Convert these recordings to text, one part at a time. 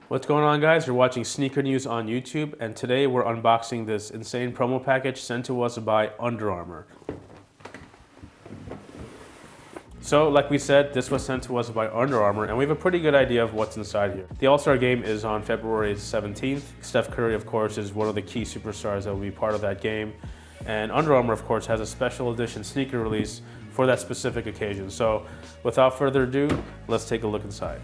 What's going on, guys? You're watching Sneaker News on YouTube, and today we're unboxing this insane promo package sent to us by Under Armour. So, like we said, this was sent to us by Under Armour, and we have a pretty good idea of what's inside here. The All-Star Game is on February 17th. Steph Curry, of course, is one of the key superstars that will be part of that game. And Under Armour, of course, has a special edition sneaker release for that specific occasion. So, without further ado, let's take a look inside.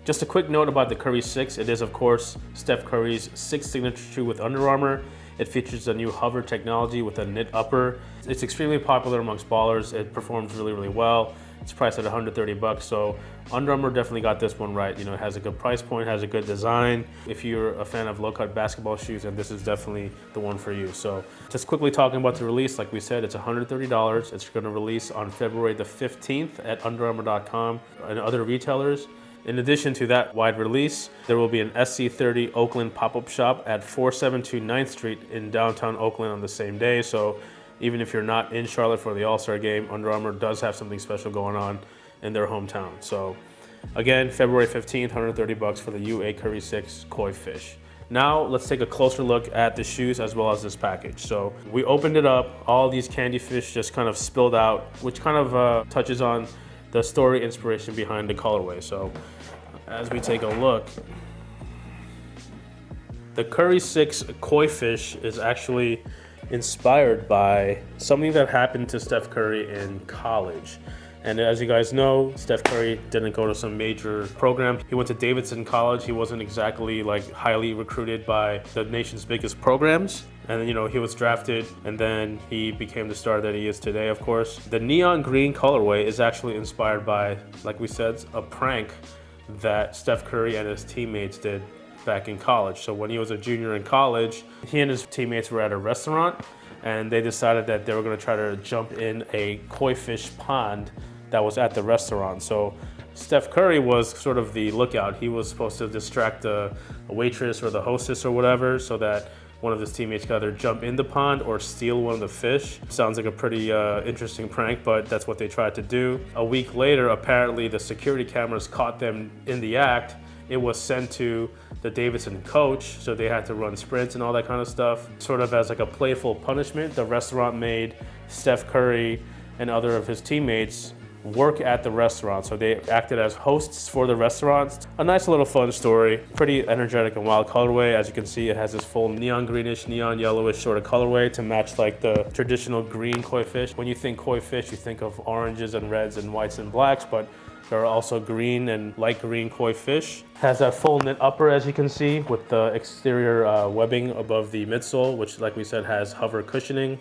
Just a quick note about the Curry 6. It is, of course, Steph Curry's 6th signature shoe with Under Armour. It features a new hover technology with a knit upper. It's extremely popular amongst ballers. It performs really, really well. It's priced at $130, so Under Armour definitely got this one right. You know, it has a good price point, has a good design. If you're a fan of low-cut basketball shoes, then this is definitely the one for you. So just quickly talking about the release, like we said, it's $130. It's going to release on February the 15th at underarmour.com and other retailers. In addition to that wide release, there will be an SC30 Oakland pop-up shop at 472 9th Street in downtown Oakland on the same day. So even if you're not in Charlotte for the All-Star Game, Under Armour does have something special going on in their hometown. So again, February 15th, $130 for the UA Curry 6 Coy Fish. Now let's take a closer look at the shoes as well as this package. So we opened it up, all these candy fish just kind of spilled out, which kind of touches on the story inspiration behind the colorway. So as we take a look, the Curry 6 Coy Fish is actually inspired by something that happened to Steph Curry in college. And as you guys know, Steph Curry didn't go to some major program. He went to Davidson College. He wasn't exactly like highly recruited by the nation's biggest programs. And you know, he was drafted and then he became the star that he is today, of course. The neon green colorway is actually inspired by, like we said, a prank that Steph Curry and his teammates did back in college. So when he was a junior in college, he and his teammates were at a restaurant and they decided that they were gonna try to jump in a koi fish pond that was at the restaurant. So Steph Curry was sort of the lookout. He was supposed to distract a waitress or the hostess or whatever so that one of his teammates could either jump in the pond or steal one of the fish. Sounds like a pretty interesting prank, but that's what they tried to do. A week later, apparently the security cameras caught them in the act. It was sent to the Davidson coach, so they had to run sprints and all that kind of stuff. Sort of as like a playful punishment, the restaurant made Steph Curry and other of his teammates work at the restaurant. So they acted as hosts for the restaurants. A nice little fun story, pretty energetic and wild colorway. As you can see, it has this full neon greenish, neon yellowish sort of colorway to match like the traditional green koi fish. When you think koi fish, you think of oranges and reds and whites and blacks, but there are also green and light green koi fish. Has that full knit upper, as you can see, with the exterior webbing above the midsole, which, like we said, has hover cushioning.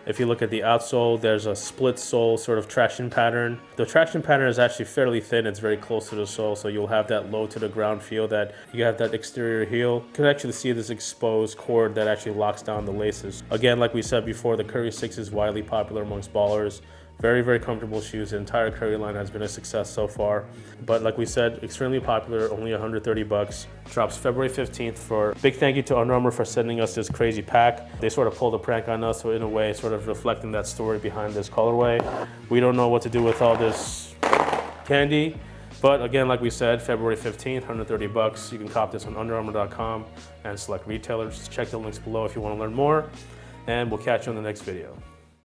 If you look at the outsole, there's a split sole sort of traction pattern. The traction pattern is actually fairly thin. It's very close to the sole, so you'll have that low to the ground feel that you have that exterior heel. You can actually see this exposed cord that actually locks down the laces. Again, like we said before, the Curry 6 is widely popular amongst ballers. Very, very comfortable shoes. The entire Curry line has been a success so far. But like we said, extremely popular, only $130. Drops February 15th. For big thank you to Under Armour for sending us this crazy pack. They sort of pulled a prank on us, so in a way, sort of reflecting that story behind this colorway. We don't know what to do with all this candy. But again, like we said, February 15th, $130. You can cop this on underarmour.com and select retailers. Check the links below if you want to learn more. And we'll catch you on the next video.